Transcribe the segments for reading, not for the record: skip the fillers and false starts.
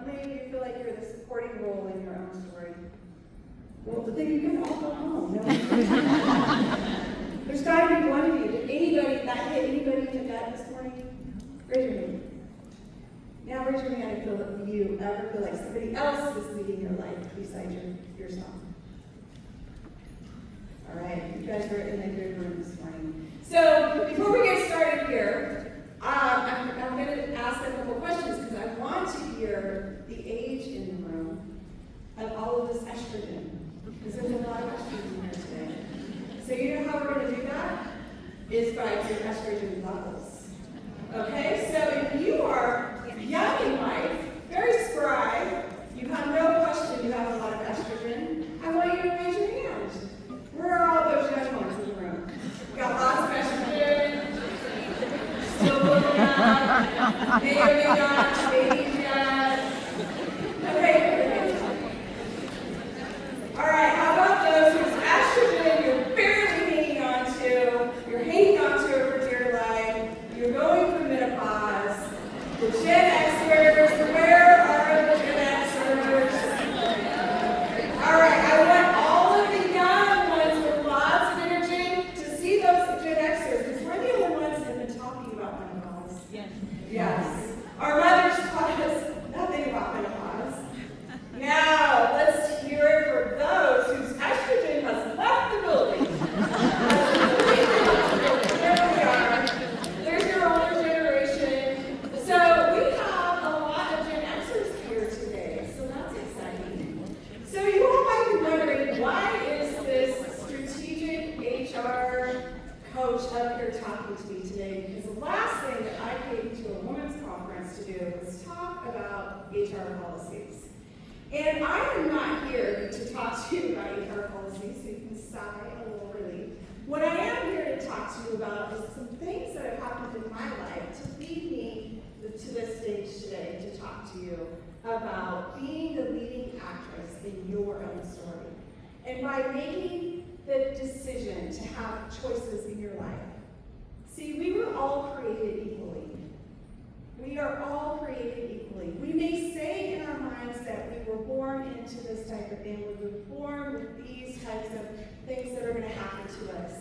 How many of you feel like you're the supporting role in your own story? Well, the thing you can all go home. No. There's got to be one of you. Did anybody that hit anybody in the gut this morning? Raise your hand. Now raise your hand if you ever feel like somebody else is leading your life besides yourself. All right, you guys are in a good room this morning. So before we get started here, I'm going to ask a couple questions because I want to hear the age in the room of all of this estrogen. Because there's a lot of estrogen here today. So you know how we're going to do that? Is by your estrogen levels. Okay, so if you are young in life, very spry, you have no question you have a lot of estrogen, I want you to raise your hand. Where are all those young ones in the room? We got lots of estrogen. Still looking up. May or may not. Babies yet. Okay. All right, how about those whose estrogen you're barely hanging on to? You're hanging on to it for dear life. You're going through menopause. The Gen Xers, where are the Gen Xers? All right, I want all of the young ones with lots of energy to see those Gen Xers, because we're the only ones that have been talking about menopause. Yes. Our mothers taught us nothing about menopause. Now, let's hear it for those whose estrogen has left the building. There we are. There's your older generation. So we have a lot of Gen Xers here today, so that's exciting. So you all might be wondering, why is this strategic HR coach up here talking to me today? Because the last thing that I came to a women's conference to do was talk about HR policies. And I am not here to talk to you about HR policies, so you can sigh a little relief. What I am here to talk to you about is some things that have happened in my life to lead me to this stage today to talk to you about being the leading actress in your own story. And by making the decision to have choices in your life. See, we were all created equally. We are all created equally. We may say in our minds that we were born into this type of family, we were born with these types of things that are going to happen to us.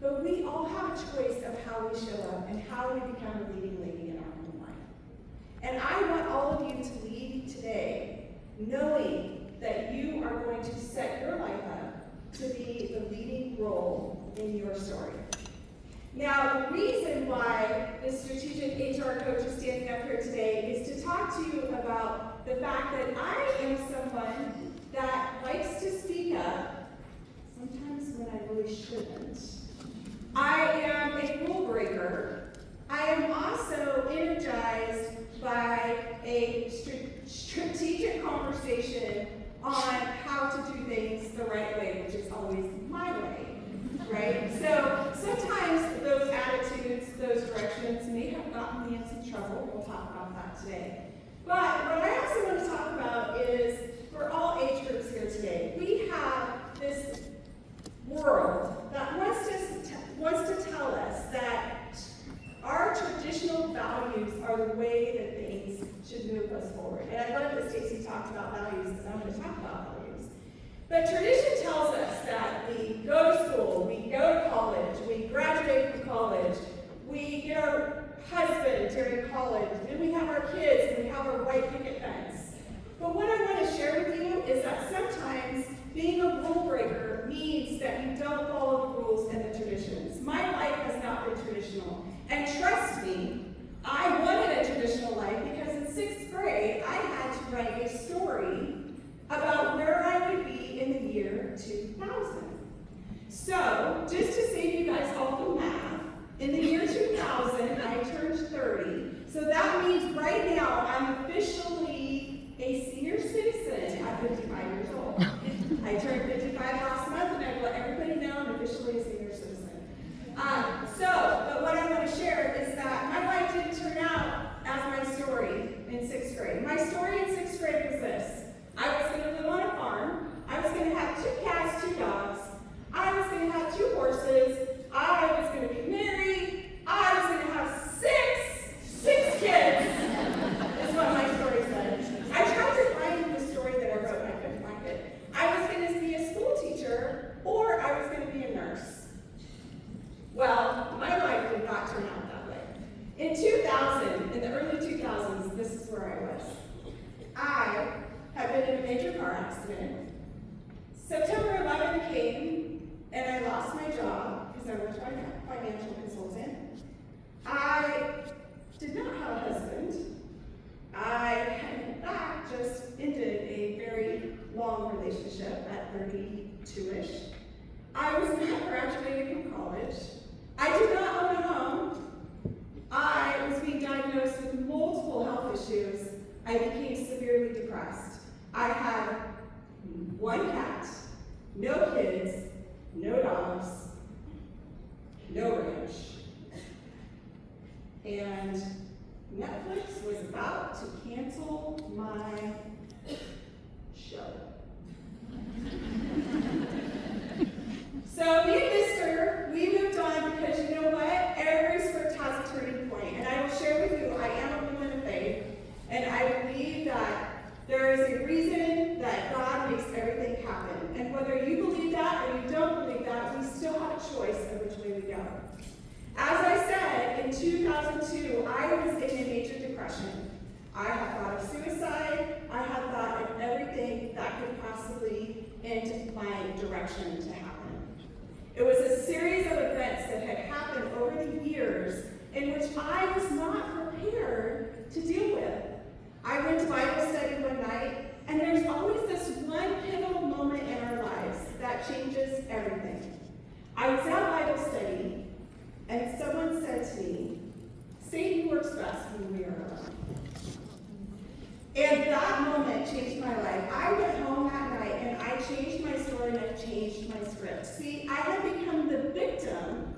But we all have a choice of how we show up and how we become a leading lady in our own life. And I want all of you to lead today knowing that you are going to set your life up to be the leading role in your story. Now, the reason why this strategic HR coach is standing up here today is to talk to you about the fact that I am someone that likes to speak up, sometimes when I really shouldn't. I am a rule breaker. I am also energized by a strategic conversation on how to do things the right way, which is always my way. Right? So sometimes those attitudes, those directions may have gotten me in some trouble. We'll talk about that today. But what I also want to talk about is, for all age groups here today, we have this world that wants to tell us that our traditional values are the way that things should move us forward. And I love that Stacy talked about values, because I'm going to talk about values. But tradition tells us that we go to school, we go to college, we graduate from college, we get our husband during college, then we have our kids, and we have our white picket fence. But what I want to share with you is that sometimes being a rule breaker means that you don't follow the rules and the traditions. My life has not been traditional. And trust me, I wanted a traditional life because in 6th grade, I had to write a story about where I would be in the year 2000. So, just to save you guys all the math, in the year 2000, I turned 30. So that in a major car accident. September 11th came, and I lost my job because I was a financial consultant. I did not have a husband. I had, in fact, just ended a very long relationship at 32-ish. I was not graduating from college. I did not own a home. I was being diagnosed with multiple health issues. I became severely depressed. I had one cat, no kids, no dogs, no ranch. And Netflix was about to cancel my show. So me and Mr., we moved on because you know what? Every script has a turning point. And I will share with you, I am a woman of faith, and I believe that there is a reason that God makes everything happen. And whether you believe that or you don't believe that, we still have a choice of which way we go. As I said, in 2002, I was in a major depression. I had thought of suicide. I had thought of everything that could possibly end my direction to happen. It was a series of events that had happened over the years in which I was not prepared to deal with. I went to Bible study one night, and there's always this one pivotal moment in our lives that changes everything. I was at Bible study, and someone said to me, Satan works best when we are alone. And that moment changed my life. I went home that night and I changed my story and I changed my script. See, I had become the victim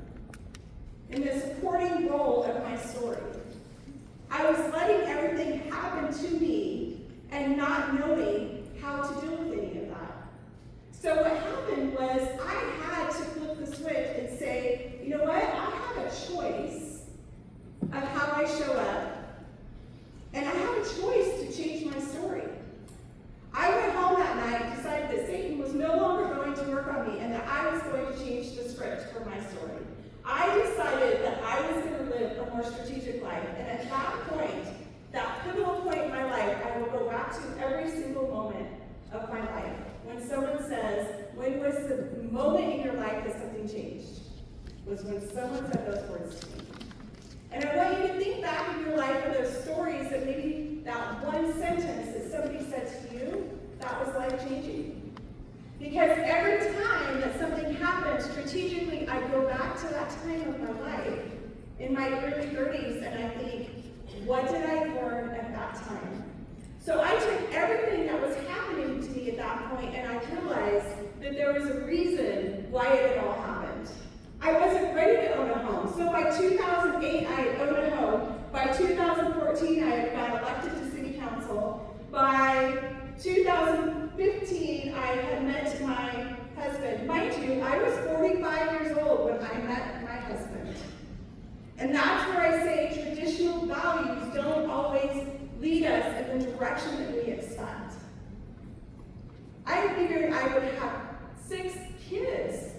in the supporting role of my story. I was letting everything happen to me and not knowing how to deal with any of that. So what happened was I had to flip the switch and say, you know what, I have a choice of how I show up. And I have a choice to change my story. I went home that night, decided that Satan was no longer going to work on me and that I was going to change the script for my story. I decided that I was going to live a more strategic life. And at that point, that pivotal point in my life, I will go back to every single moment of my life. When someone says, when was the moment in your life that something changed? Was when someone said those words to me. And I want you to think back in your life of those stories that maybe that one sentence that somebody said to you, that was life-changing. Because every time that something happens strategically, I go back to that time of my life in my early 30s and I think, what did I learn at that time? So I took everything that was happening to me at that point and I realized that there was a reason why it had all happened. I wasn't ready to own a home. So by 2008, I had owned a home. By 2014, I had got elected to city council. By 2015, I had met my husband. Mind you, I was 45 years old when I met my husband. And that's where I say traditional values don't always lead us in the direction that we expect. I figured I would have 6 kids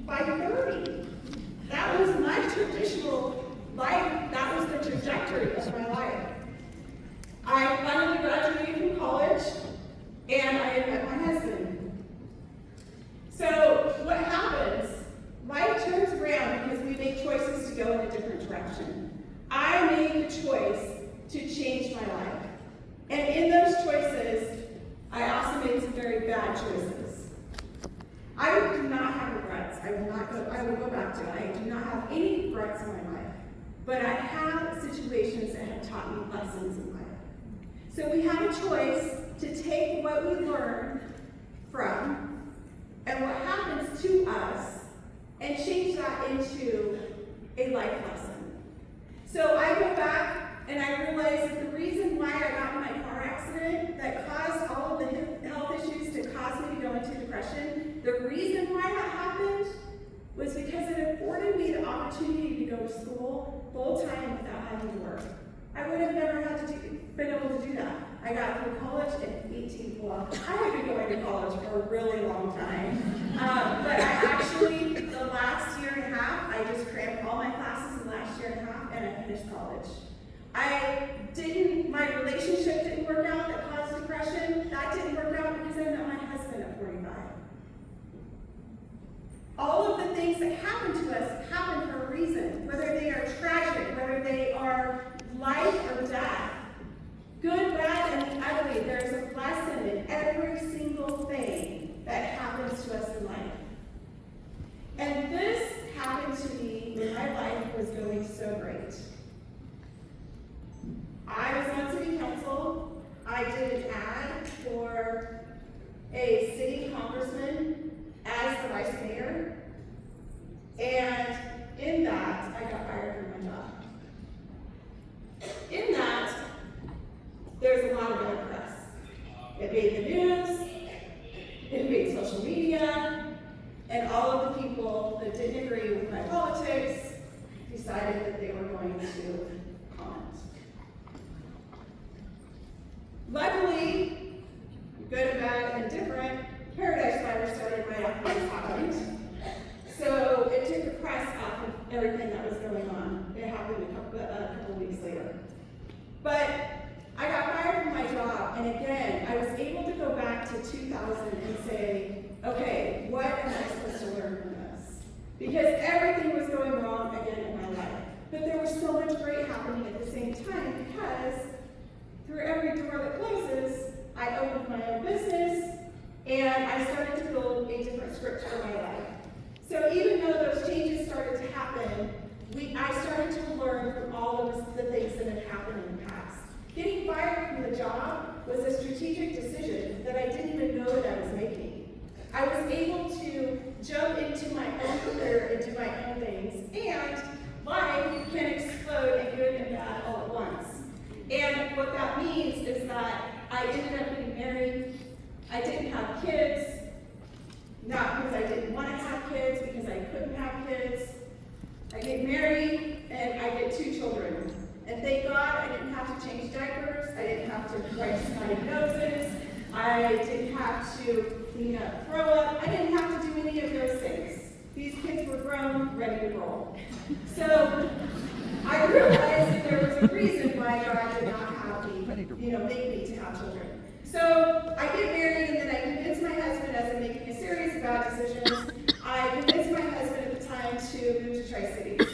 by 30. That was my traditional life. That was the trajectory of my life. I finally graduated from college, and I had met my husband. So what happens? Life turns around because we make choices to go in a different direction. I made the choice to change my life. And in those choices, I also made some very bad choices. I do not have regrets. I will go back to it. I do not have any regrets in my life. But I have situations that have taught me lessons in life. So we have a choice to take what we learned from and what happens to us and change that into a life lesson. So I go back and I realize that the reason why I got in my car accident that caused all of the health issues to cause me to go into depression, the reason why that happened was because it afforded me the opportunity to go to school full-time without having to work. I would have never been able to do that. I got through college at 18. Well, I had been going to college for a really long time. But I actually, the last year and a half, I just crammed all my classes in the last year and a half, and I finished college. My relationship didn't work out that caused depression. That didn't things that happen to us happen for a reason, whether they are tragic, whether they are life or death. Good, bad, and the ugly, there's a lesson in every single thing that happens to us in life. And this happened to me when my life was going so great. I was on city council. I did an ad for a city congressman as the vice mayor. And in that, I got fired from my job. In that, there's a lot of bad press. It made the news, it made social media, and all of the people that didn't agree with my politics decided that they were going to comment. Luckily, good and bad and different, Paradise Fire started right after this happened. So it took the press off of everything that was going on. It happened a couple weeks later. But I got fired from my job, and again, I was able to go back to 2000 and say, okay, what am I supposed to learn from this? Because everything was going wrong again in my life. But there was so much great happening at the same time, because through every door that closes, I opened my own business, and I started to build a different script for my life. So even though those changes started to happen, I started to learn from all of the things that had happened in the past. Getting fired from the job was a strategic decision that I didn't even know that I was making. I was able to jump into my own career and do my own things, and life can explode in good and bad all at once. And what that means is that I ended up getting married. I didn't have kids, not because I didn't want to have kids, because I couldn't have kids. I get married, and I get 2 children. And thank God I didn't have to change diapers, I didn't have to write snotty noses, I didn't have to clean up, throw up, I didn't have to do any of those things. These kids were grown, ready to roll. So I realized that there was a reason why God did not have me, make me to have children. So I get married, and then I convinced my husband, as I'm making a series of bad decisions, I convinced my husband at the time to move to Tri-Cities,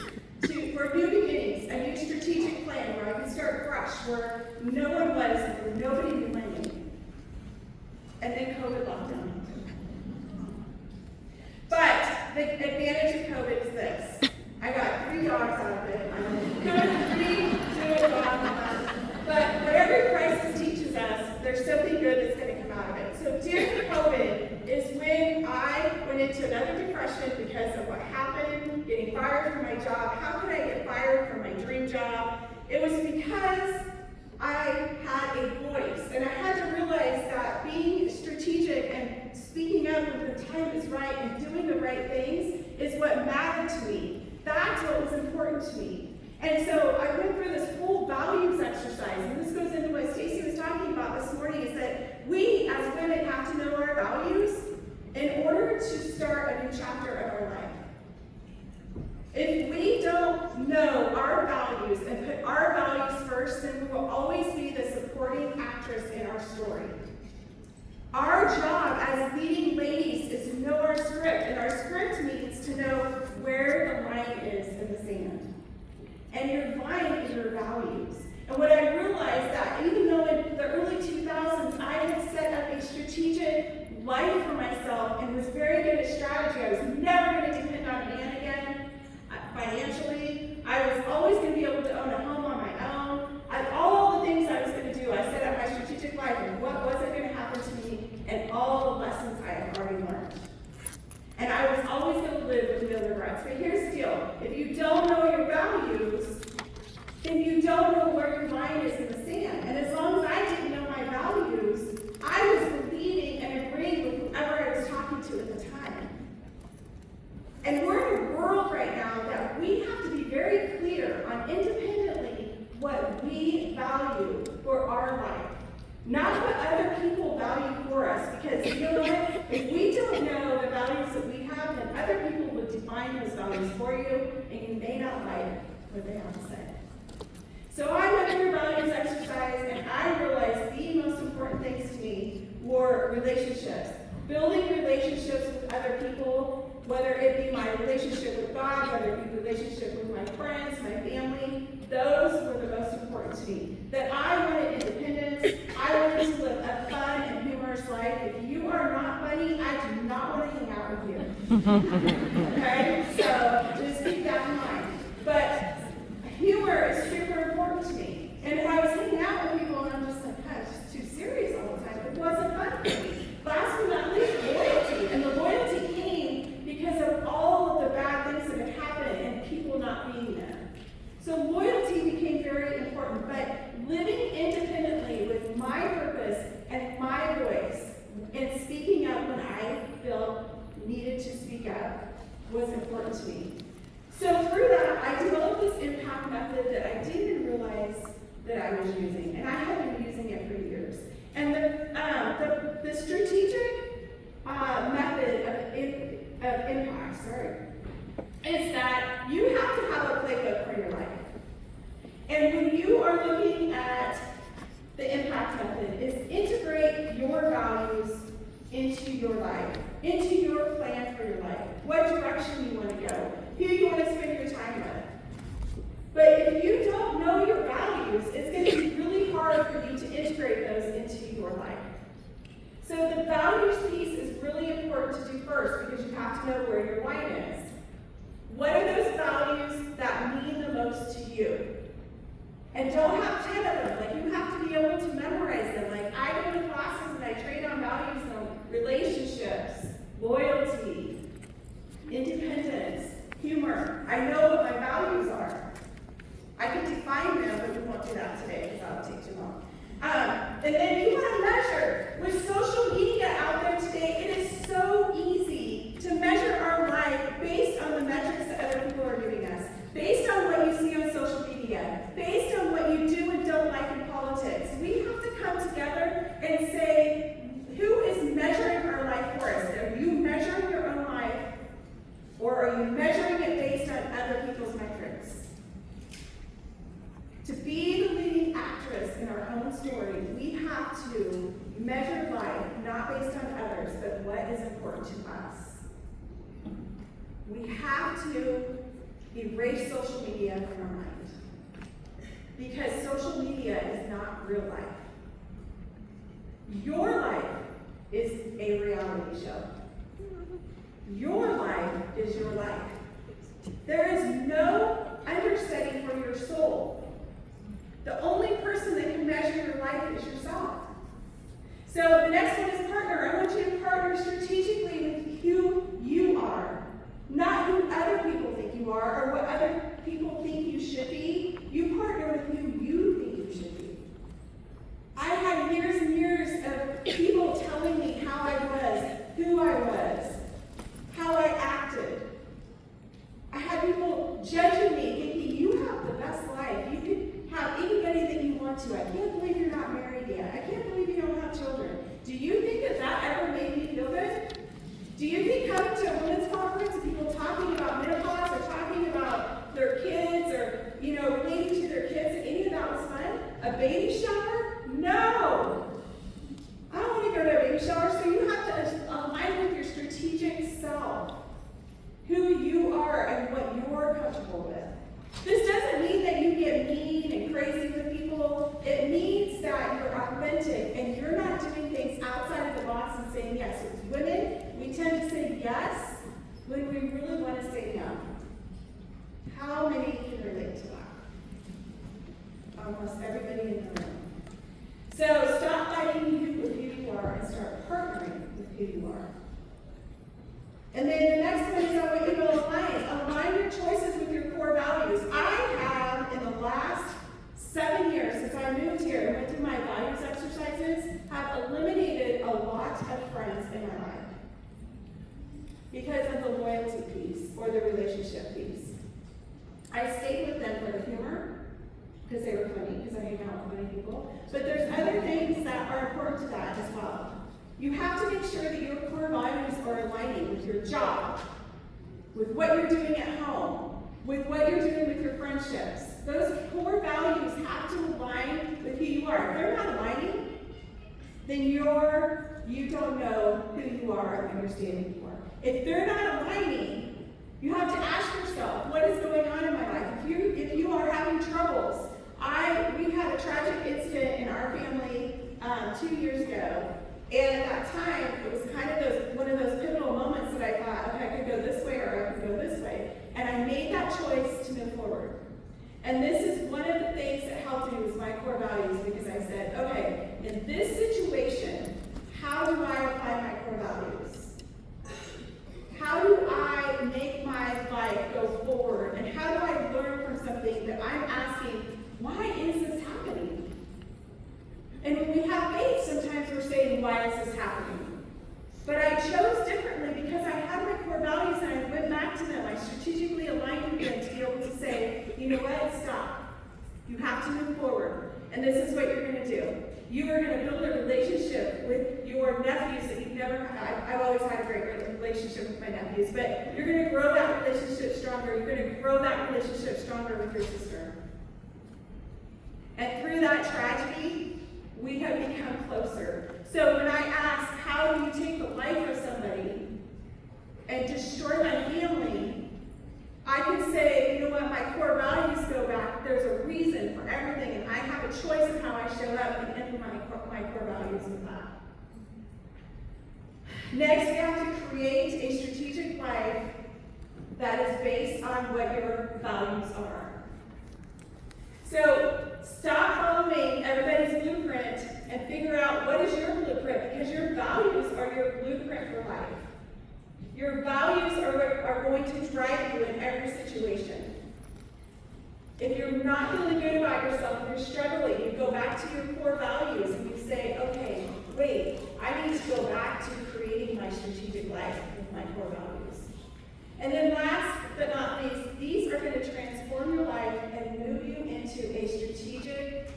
for new beginnings, a new strategic plan where I can start fresh, where no one was, where nobody knew my name. And then COVID lockdown. But the advantage of COVID is this. I got 3 dogs out of it. I'm good 3 to a dog. But what every crisis teaches us, there's something good that's going to come out of it. So during COVID is when I went into another depression because of what happened, getting fired from my job. How could I get fired from my dream job? It was because I had a voice, and I had to realize that being strategic and speaking up when the time is right and doing the right things is what mattered to me. That's what was important to me. And so I went through this whole values exercise, and this goes into what Stacy was talking about this morning, is that we as women have to know our values in order to start a new chapter of our life. If we don't know our values and put our values first, then we will always be the supporting actress in our story. Our job as leading ladies is to know our script, and our script means to know where the line is in the sand. And your line is your values. And what I realized that even though in the early 2000s I had set up a strategic life for myself and was very good at strategy, I was never going to depend on a man again financially. I was always going to be able to own a home on my own. All the things I was going to do, I set up my strategic life and what wasn't going to happen to me and all the lessons I had already learned. And I was always going to live with no regrets. But here's the deal. If you don't know your values, then you don't know where your line is in the sand. And as long as I didn't know my values, I was believing and agreeing with whoever I was talking to at the time. And we're in a world right now that we have to be very clear on independently what we value for our life. Not what other people value for us, because you know what? If we don't know the values that we have, then other people will define those values for you, and you may not like what they have to say. So I went through a values exercise, and I realized the most important things to me were relationships. Building relationships with other people, whether it be my relationship with God, whether it be relationship with my friends, my family, those were the most important to me. That I wanted independence, I wanted to live a fun and humorous life. If you are not funny, I do not want to hang out with you. Okay? So just keep that in mind. But humor is super important to me. And if I was hanging out with people and I'm just like, gosh, it's too serious all the time, it wasn't fun for me. Last but not least, loyalty. And the loyalty came because of all of the bad things that had happened and people not being there. So loyalty became very important, but living independently with my purpose and my voice and speaking up when I felt needed to speak up was important to me. So through that, I developed this impact method that I didn't even realize that I was using, and I had been using it for years. And the strategic method of impact, is that you have to have a playbook for your life. And when you are looking at the impact method, is integrate your values into your life, into your plan for your life, what direction you want to go, who you want to spend your time with. But if you don't know your values, it's going to be really hard for you to integrate those into your life. So the values piece is really important to do first because you have to know where your line is. What are those values that mean the most to you? And don't have 10 of them. Like, you have to be able to memorize them. Like, I go to classes and I train on values on relationships, loyalty, independence, humor. I know what my values are. I can define them, but we won't do that today because that would take too long. And then you want to measure. With social media out there today, it is so easy to measure our life based on the metrics that other people are giving us, based on what you see on social media, based on what you do and don't like in politics. We have to come together and say, who is measuring our life for us? Are you measuring your own life, or are you measuring it based on other people's metrics? To be the leading actress in our own story, we have to measure life not based on others, but what is important to us. We have to erase social media from our mind, because social media is not real life. Your life is a reality show. Your life is your life. There is no understudy for your soul. The only person that can measure your life is yourself. So the next one is partner. I want you to partner strategically with who you are, not who other people think you are or what other people think you should be. You partner with who you think you should be. I had years and years of people telling me how I was, who I was, how I acted. I had people judging me, thinking, you have the best life. You could have anybody that you want to. I can't believe you're not married yet. I can't believe you don't have children. Do you think that that ever made me feel good? Do you think coming to a women's conference and people talking about menopause or talking about their kids or, relating to their kids, any of that was fun? A baby shower? No! I don't want to go to a baby shower, so you have to align with your strategic self, who you are and what you're comfortable with. This doesn't mean that you get mean and crazy with people. It means that you're authentic and you're not doing things outside of the box and saying yes. As women, we tend to say yes when we really want to say no. How many can relate to that? Almost everybody in the room. So stop fighting with who you are and start partnering with who you are. And then the next one is I want you to align your choices with your core values. I have, in the last 7 years since I moved here and went through my values exercises, have eliminated a lot of friends in my life because of the loyalty piece or the relationship piece. I stayed with them for the humor because they were funny, because I hang out with funny people. But there's other things that are important to that as well. You have to make sure that your core values are aligning with your job, with what you're doing at home, with what you're doing with your friendships. Those core values have to align with who you are. If they're not aligning, then you don't know who you are and understand who you are. If they're not aligning, You have to ask yourself, what is going on in my life? If you are having troubles, we had a tragic incident in our family 2 years ago, and at that time, it was kind of one of those pivotal moments that I thought, okay, I could go this way or I could go this way, and I made that choice to move forward. And this is one of the things that helped me was my core values, because I said, okay, in this situation, how do I apply my core values? How do I make my life go forward? And how do I learn from something that I'm asking, why is this happening? And when we have faith, sometimes we're saying, why is this happening? But I chose differently because I had my core values and I went back to them. I strategically aligned with them to be able to say, you know what, stop. You have to move forward. And this is what you're going to do. You are going to build a relationship with your nephews that you've never had. I've always had a great relationship with my nephews, but you're going to grow that relationship stronger. You're going to grow that relationship stronger with your sister. And through that tragedy, we have become closer. So when I ask, how do you take the life of somebody and destroy my family, I can say, you know what, my core values go back. There's a reason for everything, and I have a choice of how I show up and implement my core values with that. Next, we have to create a strategic life that is based on what your values are. So stop following everybody's blueprint and figure out what is your blueprint, because your values are your blueprint for life. Your values are going to drive you in every situation. If you're not feeling good about yourself, if you're struggling, you go back to your core values and you say, okay, wait, I need to go back to creating my strategic life with my core values. And then last but not least, these are going to transform your life and move you into a strategic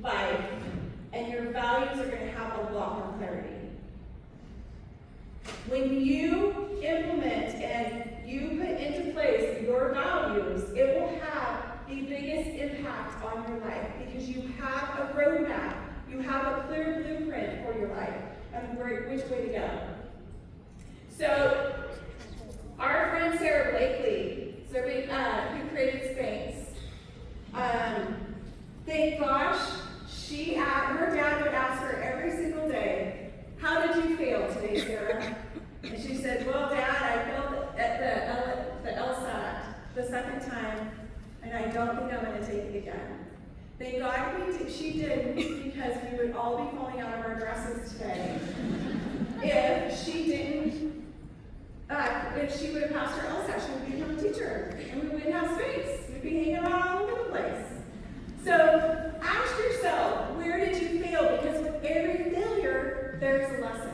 life, and your values are going to have a lot more clarity. When you implement and you put into place your values, it will have the biggest impact on your life, because you have a roadmap, you have a clear blueprint for your life and which way to go. So, our friend Sarah Blakely, who created Spanx, thank gosh, her dad would ask her every single day, how did you fail today, Sarah? And she said, well, Dad, I failed at the LSAT the second time, and I don't think I'm going to take it again. Thank God she didn't, because we would all be falling out of our dresses today if she would have passed her LSAT. She would become a teacher, and we wouldn't have space. We'd be hanging out all over the place. So ask yourself, where did you fail? Because with every failure, there's a lesson.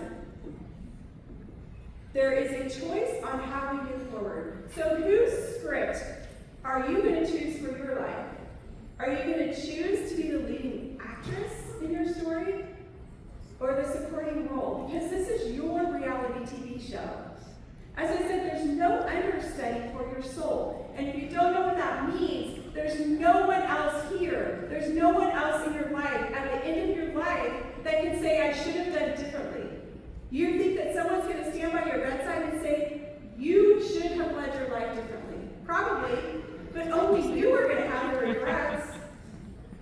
There is a choice on how we move forward. So whose script are you going to choose for your life? Are you going to choose to be the leading actress in your story, or the supporting role? Because this is your reality TV show. As I said, there's no understudy for your soul. And if you don't know what that means, there's no one else here. There's no one else in your life at the end of your life that can say, I should have done it differently. You think that someone's going to stand by your bedside and say, you should have led your life differently. Probably, but only you are going to have the regrets.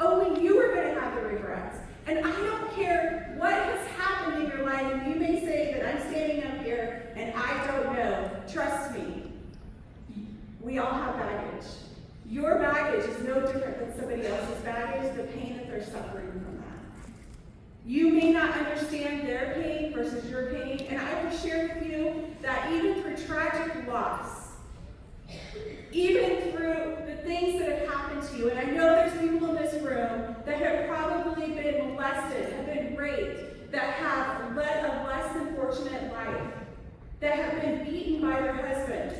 Only you are going to have the regrets. And I don't care what has happened in your life, and you may say that I'm standing up here and I don't know. Trust me, we all have baggage. Your baggage is no different than somebody else's baggage, the pain that they're suffering from that. You may not understand their pain versus your pain, and I will share with you that even through tragic loss, even through the things that have happened to you, and I know there's people in this room that have probably been molested, have been raped, that have led a less than fortunate life, that have been beaten by their husbands.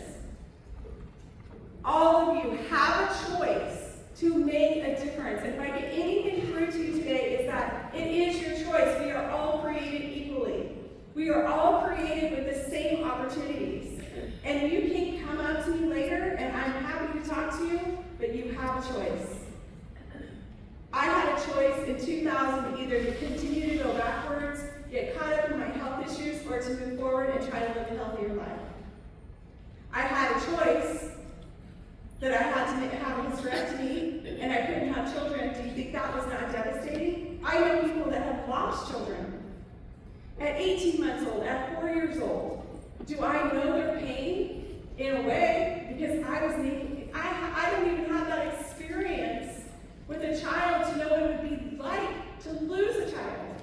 All of you have a choice to make a difference. And if I get anything through to you today, is that it is your choice. We are all created equally. We are all created with the same opportunities. And you can come up to me later, and I'm happy to talk to you, but you have a choice. I had a choice in 2000 either to continue to go backwards, get caught up in my health issues, or to move forward and try to live a healthier life. I had a choice that I had to have a hysterectomy and I couldn't have children. Do you think that was not devastating? I know people that have lost children at 18 months old, at 4 years old. Do I know their pain? In a way, because I don't even have that experience with a child to know what it would be like to lose a child.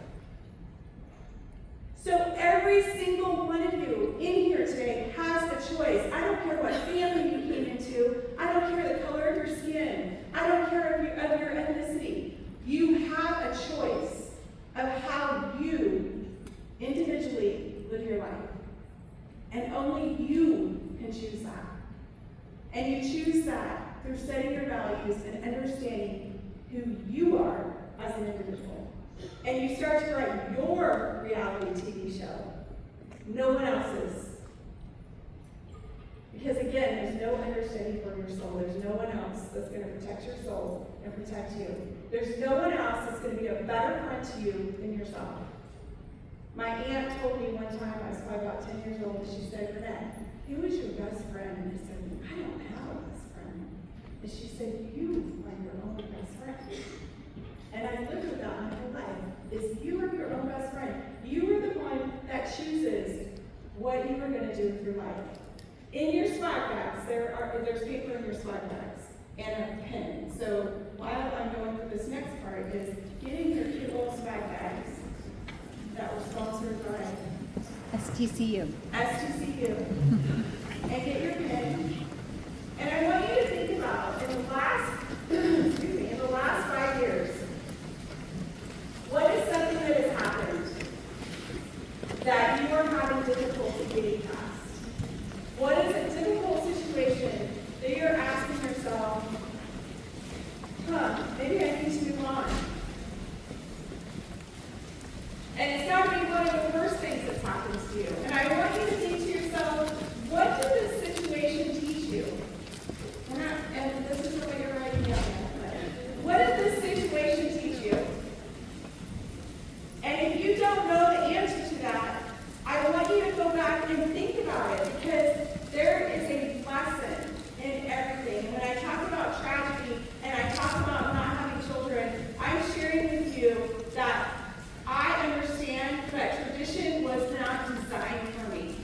So every single one of you in here today has a choice. I don't care what family you came into. I don't care the color of your skin. I don't care of your ethnicity. You have a choice of how you individually live your life. And only you can choose that. And you choose that through setting your values and understanding who you are as an individual. And you start to write your reality TV show, no one else's. Because again, there's no understanding for your soul. There's no one else that's going to protect your soul and protect you. There's no one else that's going to be a better friend to you than yourself. My aunt told me one time, I was probably about 10 years old, and she said, "Renette, who is your best friend?" And I said, "I don't have a best friend." And she said, "You are your own best friend." And I lived with that my whole life, is you are your own best friend. You are the one that chooses what you are going to do with your life. In your swag bags, there's paper in your swag bags and a pen. So while I'm going through this next part is getting your cute little swag bags that were sponsored by STCU. And get your pen. And I want you to think about in the last 5 years, what is something that has happened that you are having difficulty getting past? What is a difficult situation that you're asking yourself, maybe I need to move on? And it's got to be one of the worst things that's happened to you. And I want you to think to yourself, what did this situation teach you? And this is what you're writing down. What did this situation teach you? And if you don't know the answer to that, I want you to go back and think about it, because there is a lesson in everything. And when I talk about tragedy and I talk about not having children, I'm sharing with you that I understand that tradition was not designed for me.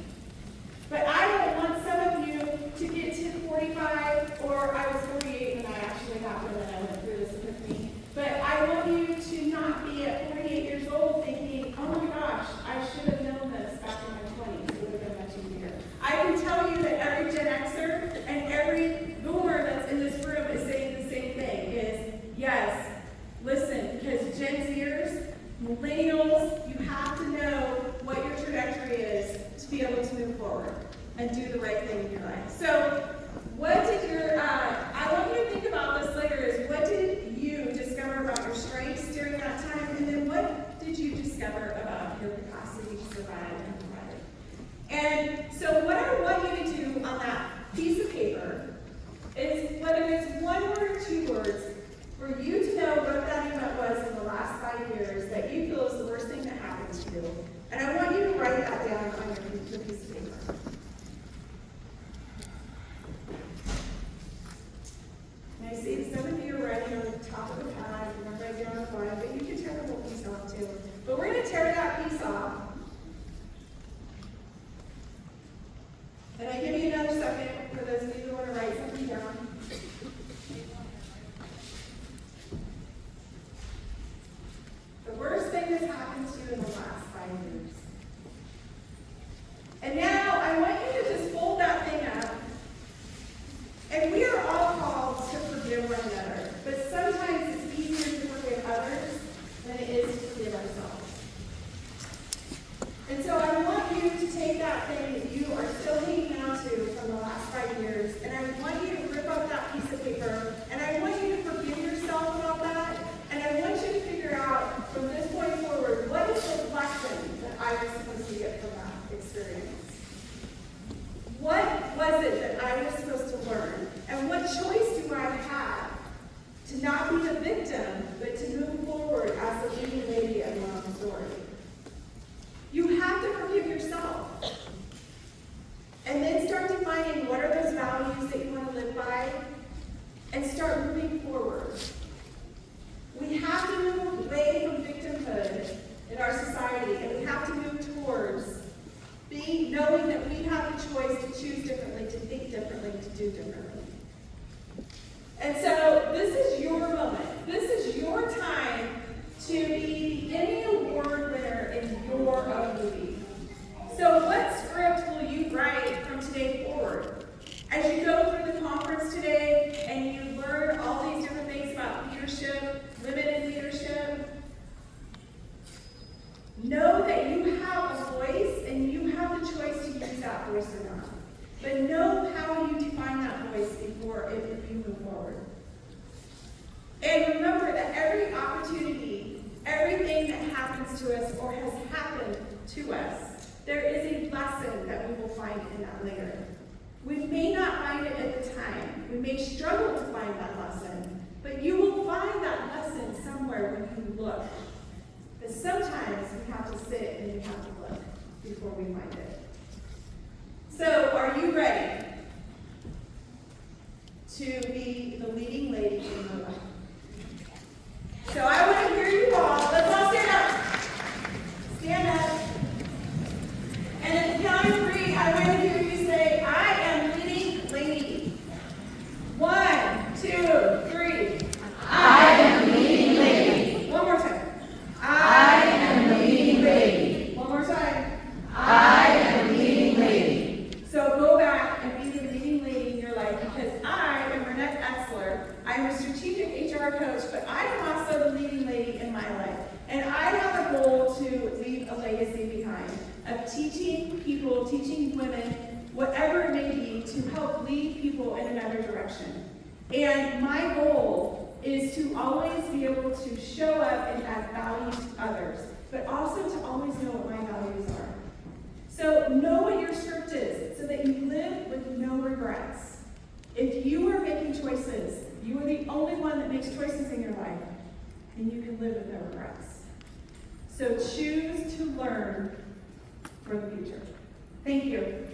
But I don't want some of you to get to 45, or I was 48 when I actually happened and I went through this with me. But I want you to not be at 48 years old thinking, oh my gosh, I should have known this back in my 20s. It would have been much easier. I can tell you that every Gen Xer and every boomer that's in this room is saying the same thing, is yes, listen, because Gen Zers, millennials, you have to know what your trajectory is to be able to move forward and do the right thing in your life. So what did I want you to think about this later, is what did you discover about your strengths during that time, and then what did you discover about your capacity to survive and thrive? And so what I want you to do on that piece of paper is, whether it's one word or 2 words, for you to know what that event was in the last 5 years that you feel is the worst thing that happened to you. And I want you to write that down on your piece of paper. And I see that some of you are writing on the top of the pad, and I'm writing on the bottom, but you can tear the whole piece off too. But we're going to tear that piece off. And I give you another second for those of you who want to write something down. The worst thing that's happened to you in the last 5 years. And now I want you to just fold that thing up. And we are all called to forgive one another. But sometimes it's easier to forgive others than it is to forgive ourselves. And so I want you to take that thing that you are still hanging on to from the last 5 years, and I want you to rip up that piece of paper, and I want you to forgive yourself about that, and I want you to figure out from this point forward, what is the Know that you have a voice and you have the choice to use that voice or not. But know how you define that voice before if you move forward. And remember that every opportunity, everything that happens to us or has happened to us, there is a lesson that we will find in that later. We may not find it at the time. We may struggle to find that lesson, but you will find that lesson somewhere when you look. But sometimes we have to sit and we have to look before we find it. So, are you ready to be the leading lady in your life? So I want to hear you all. Let's all stand up. Stand up. And at the count of 3, I want to hear you say, I am leading lady. 1, 2, 3. I am leading lady. One more time. I am the leading lady. One more time. I am leading lady. So go back and be the leading lady in your life, because I am Renette Etzler. I'm a strategic HR coach, but I am also the leading lady in my life. And I have a goal to leave a legacy behind of teaching people, teaching women, whatever it may be, to help lead people in another direction. And my goal is to always be able to show up and add value to others, but also to always know what my values are. So know what your script is so that you live with no regrets. If you are making choices, you are the only one that makes choices in your life, and you can live with no regrets. So choose to learn for the future. Thank you.